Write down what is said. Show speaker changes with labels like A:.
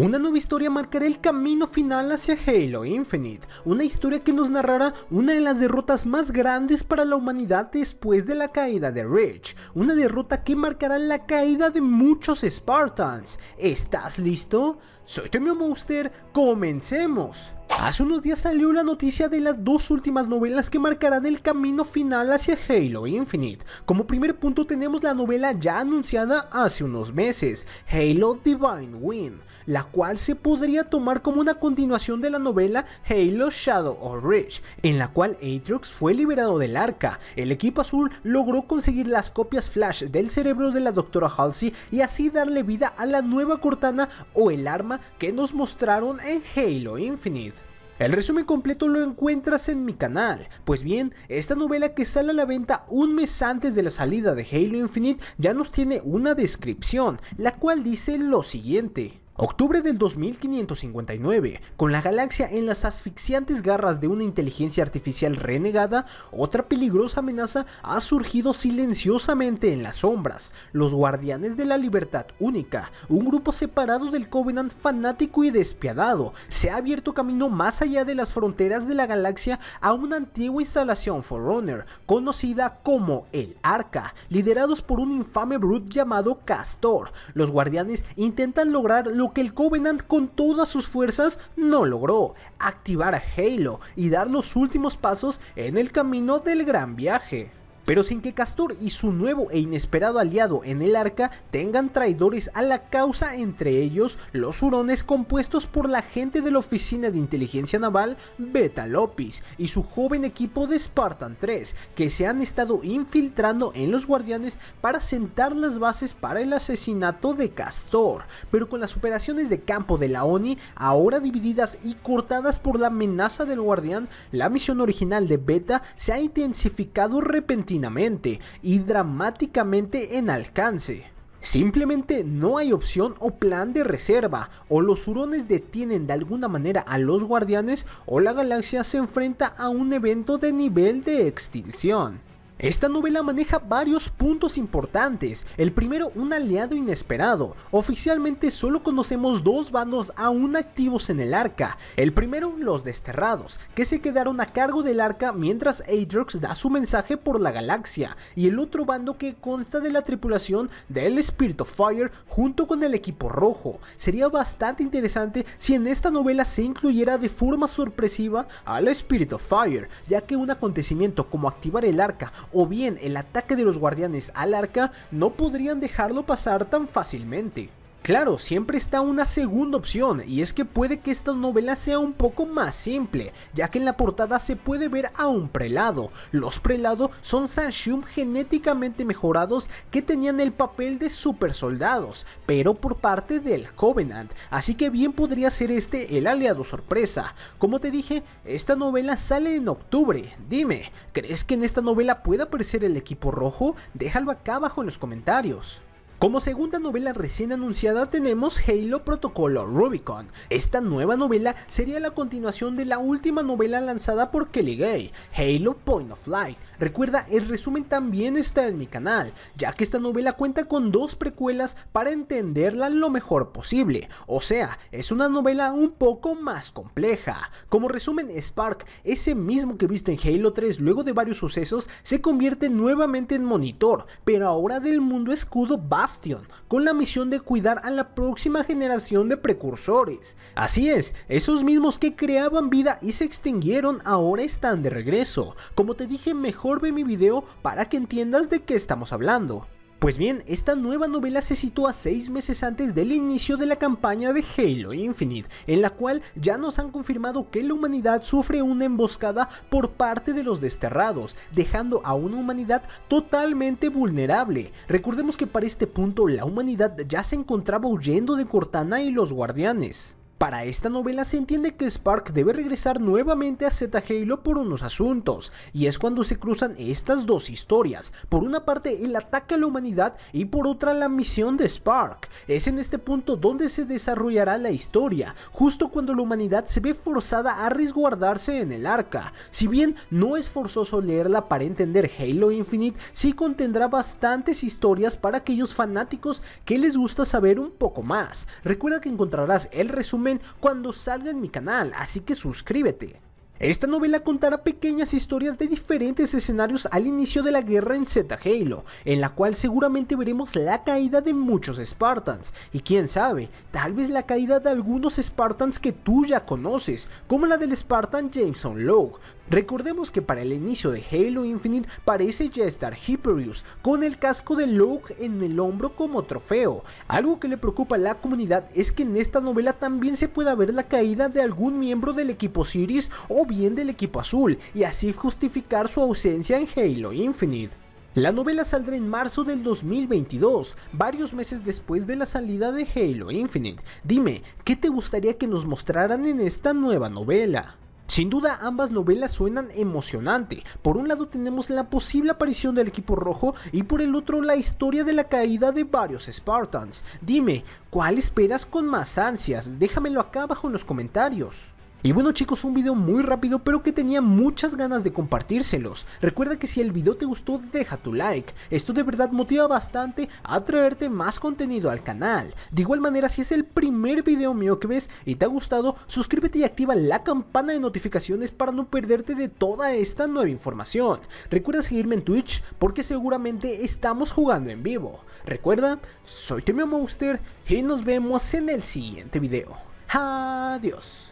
A: Una nueva historia marcará el camino final hacia Halo Infinite, una historia que nos narrará una de las derrotas más grandes para la humanidad después de la caída de Reach, una derrota que marcará la caída de muchos Spartans. ¿Estás listo? Soy Tomio Monster, comencemos. Hace unos días salió la noticia de las dos últimas novelas que marcarán el camino final hacia Halo Infinite. Como primer punto tenemos la novela ya anunciada hace unos meses, Halo Divine Wind, la cual se podría tomar como una continuación de la novela Halo Shadow of Reach, en la cual Aatrox fue liberado del arca. El equipo azul logró conseguir las copias flash del cerebro de la doctora Halsey y así darle vida a la nueva Cortana o el arma que nos mostraron en Halo Infinite. El resumen completo lo encuentras en mi canal. Pues bien, esta novela que sale a la venta un mes antes de la salida de Halo Infinite ya nos tiene una descripción, la cual dice lo siguiente. Octubre del 2559, con la galaxia en las asfixiantes garras de una inteligencia artificial renegada, otra peligrosa amenaza ha surgido silenciosamente en las sombras. Los Guardianes de la Libertad Única, un grupo separado del Covenant fanático y despiadado, se ha abierto camino más allá de las fronteras de la galaxia a una antigua instalación Forerunner, conocida como el Arca, liderados por un infame brute llamado Castor. Los Guardianes intentan lograr lo que el Covenant con todas sus fuerzas no logró: activar a Halo y dar los últimos pasos en el camino del gran viaje. Pero sin que Castor y su nuevo e inesperado aliado en el arca tengan traidores a la causa, entre ellos los hurones compuestos por la gente de la Oficina de Inteligencia Naval Beta Lopis y su joven equipo de Spartan 3, que se han estado infiltrando en los Guardianes para sentar las bases para el asesinato de Castor. Pero con las operaciones de campo de la ONI ahora divididas y cortadas por la amenaza del Guardián, la misión original de Beta se ha intensificado repentinamente y dramáticamente en alcance. Simplemente no hay opción o plan de reserva: o los hurones detienen de alguna manera a los Guardianes o la galaxia se enfrenta a un evento de nivel de extinción. Esta novela maneja varios puntos importantes. El primero, un aliado inesperado. Oficialmente solo conocemos dos bandos aún activos en el arca. El primero, los desterrados, que se quedaron a cargo del arca mientras Aatrox da su mensaje por la galaxia, y el otro bando que consta de la tripulación del Spirit of Fire junto con el equipo rojo. Sería bastante interesante si en esta novela se incluyera de forma sorpresiva al Spirit of Fire, ya que un acontecimiento como activar el arca o bien el ataque de los Guardianes al arca no podrían dejarlo pasar tan fácilmente. Claro, siempre está una segunda opción, y es que puede que esta novela sea un poco más simple, ya que en la portada se puede ver a un prelado. Los prelados son Sashum genéticamente mejorados que tenían el papel de super soldados, pero por parte del Covenant, así que bien podría ser este el aliado sorpresa. Como te dije, esta novela sale en octubre. Dime, ¿crees que en esta novela pueda aparecer el equipo rojo? Déjalo acá abajo en los comentarios. Como segunda novela recién anunciada tenemos Halo Protocolo Rubicon. Esta nueva novela sería la continuación de la última novela lanzada por Kelly Gay, Halo Point of Light. Recuerda, el resumen también está en mi canal, ya que esta novela cuenta con dos precuelas para entenderla lo mejor posible. O sea, es una novela un poco más compleja. Como resumen, Spark, ese mismo que viste en Halo 3 luego de varios sucesos, se convierte nuevamente en monitor, pero ahora del mundo escudo Bastion, con la misión de cuidar a la próxima generación de precursores. Así es, esos mismos que creaban vida y se extinguieron ahora están de regreso. Como te dije, mejor ve mi video para que entiendas de qué estamos hablando. Pues bien, esta nueva novela se sitúa 6 meses antes del inicio de la campaña de Halo Infinite, en la cual ya nos han confirmado que la humanidad sufre una emboscada por parte de los desterrados, dejando a una humanidad totalmente vulnerable. Recordemos que para este punto la humanidad ya se encontraba huyendo de Cortana y los Guardianes. Para esta novela se entiende que Spark debe regresar nuevamente a Z Halo por unos asuntos, y es cuando se cruzan estas dos historias, por una parte el ataque a la humanidad y por otra la misión de Spark. Es en este punto donde se desarrollará la historia, justo cuando la humanidad se ve forzada a resguardarse en el arca. Si bien no es forzoso leerla para entender Halo Infinite, sí contendrá bastantes historias para aquellos fanáticos que les gusta saber un poco más. Recuerda que encontrarás el resumen cuando salga en mi canal, así que suscríbete. Esta novela contará pequeñas historias de diferentes escenarios al inicio de la guerra en Z Halo, en la cual seguramente veremos la caída de muchos Spartans, y quién sabe, tal vez la caída de algunos Spartans que tú ya conoces, como la del Spartan Jameson Logue. Recordemos que para el inicio de Halo Infinite parece ya estar Hyperius, con el casco de Logue en el hombro como trofeo. Algo que le preocupa a la comunidad es que en esta novela también se pueda ver la caída de algún miembro del equipo Sirius o bien del equipo azul, y así justificar su ausencia en Halo Infinite. La novela saldrá en marzo del 2022, varios meses después de la salida de Halo Infinite. Dime, ¿qué te gustaría que nos mostraran en esta nueva novela? Sin duda ambas novelas suenan emocionante. Por un lado tenemos la posible aparición del equipo rojo y por el otro la historia de la caída de varios Spartans. Dime, ¿cuál esperas con más ansias? Déjamelo acá abajo en los comentarios. Y bueno chicos, un video muy rápido pero que tenía muchas ganas de compartírselos. Recuerda que si el video te gustó deja tu like, esto de verdad motiva bastante a traerte más contenido al canal. De igual manera, si es el primer video mío que ves y te ha gustado, suscríbete y activa la campana de notificaciones para no perderte de toda esta nueva información. Recuerda seguirme en Twitch porque seguramente estamos jugando en vivo. Recuerda, soy Temio Monster y nos vemos en el siguiente video. Adiós.